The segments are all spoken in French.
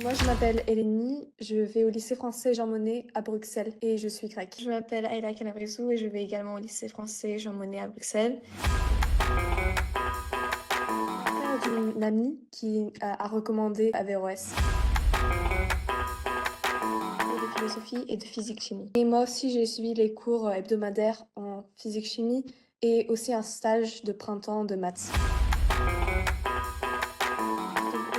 Moi, je m'appelle Eleni, je vais au lycée français Jean Monnet à Bruxelles et je suis grecque. Je m'appelle Ayla Canavrizou et je vais également au lycée français Jean Monnet à Bruxelles. Frère d'une amie qui a recommandé Averroès. Cours de philosophie et de physique-chimie. Et moi aussi, j'ai suivi les cours hebdomadaires en physique-chimie et aussi un stage de printemps de maths.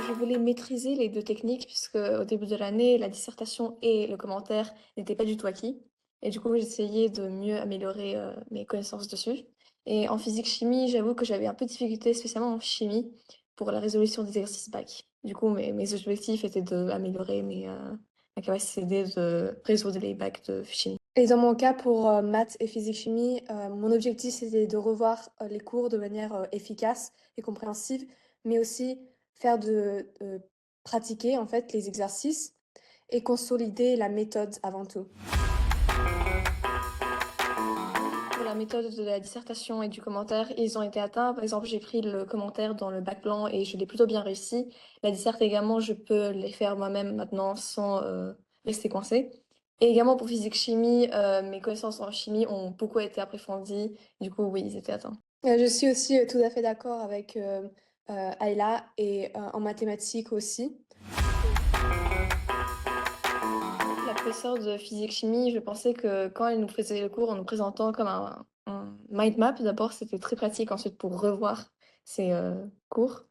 Je voulais maîtriser les deux techniques puisque au début de l'année, la dissertation et le commentaire n'étaient pas du tout acquis. Et du coup, j'essayais de mieux améliorer mes connaissances dessus. Et en physique-chimie, j'avoue que j'avais un peu de difficulté, spécialement en chimie, pour la résolution des exercices bac. Du coup, mes objectifs étaient d'améliorer ma capacité de résoudre les bacs de chimie. Et dans mon cas, pour maths et physique-chimie, mon objectif, c'était de revoir les cours de manière efficace et compréhensive, mais aussi faire pratiquer en fait les exercices et consolider la méthode avant tout. Pour la méthode de la dissertation et du commentaire, ils ont été atteints. Par exemple, j'ai pris le commentaire dans le bac blanc et je l'ai plutôt bien réussi. La disserte également, je peux les faire moi-même maintenant sans rester coincée. Et également pour physique-chimie, mes connaissances en chimie ont beaucoup été approfondies. Du coup, oui, ils étaient atteints. Je suis aussi tout à fait d'accord avec Ayla et en mathématiques aussi. La professeure de physique-chimie, je pensais que quand elle nous faisait le cours en nous présentant comme un mind map, d'abord, c'était très pratique ensuite pour revoir ses cours.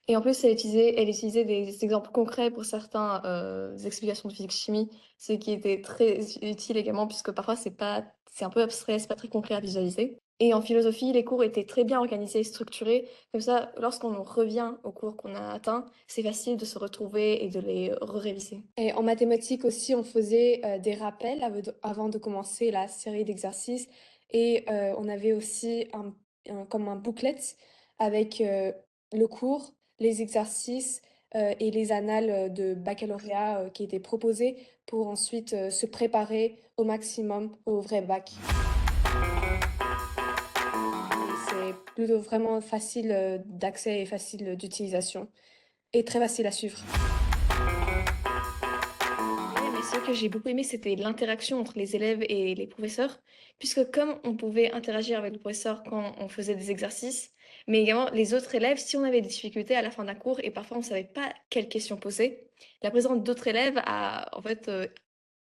Et en plus, elle utilisait des exemples concrets pour certaines explications de physique-chimie, ce qui était très utile également, puisque parfois c'est un peu abstrait, c'est pas très concret à visualiser. Et en philosophie, les cours étaient très bien organisés et structurés. Comme ça, lorsqu'on revient aux cours qu'on a atteints, c'est facile de se retrouver et de les réviser. Et en mathématiques aussi, on faisait des rappels avant de commencer la série d'exercices. Et on avait aussi comme un booklet avec le cours, les exercices et les annales de baccalauréat qui étaient proposés pour ensuite se préparer au maximum au vrai bac. Et c'est plutôt vraiment facile d'accès et facile d'utilisation et très facile à suivre. Ouais, mais ce que j'ai beaucoup aimé, c'était l'interaction entre les élèves et les professeurs, puisque comme on pouvait interagir avec le professeur quand on faisait des exercices, mais également les autres élèves, si on avait des difficultés à la fin d'un cours et parfois on ne savait pas quelles questions poser, la présence d'autres élèves a en fait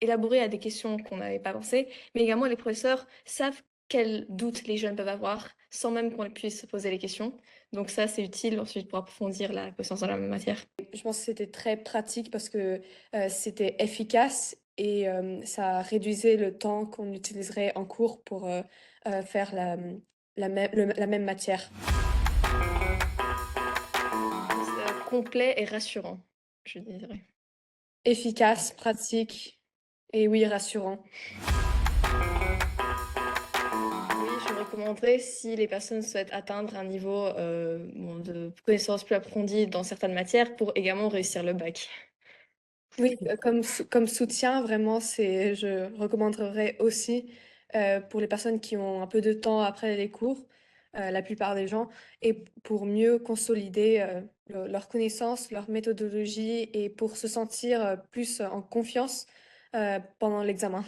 élaboré à des questions qu'on n'avait pas pensées, mais également les professeurs savent quels doutes les jeunes peuvent avoir sans même qu'on puisse se poser les questions. Donc ça, c'est utile ensuite pour approfondir la connaissance dans la matière. Je pense que c'était très pratique parce que c'était efficace et ça réduisait le temps qu'on utiliserait en cours pour faire la même matière. Complet et rassurant, je dirais. Efficace, pratique et oui, rassurant. Oui, je recommanderais si les personnes souhaitent atteindre un niveau bon, de connaissance plus approfondie dans certaines matières pour également réussir le bac. Oui, comme soutien, vraiment, je recommanderais aussi pour les personnes qui ont un peu de temps après les cours, la plupart des gens, et pour mieux consolider leurs connaissances, leur méthodologie et pour se sentir plus en confiance pendant l'examen.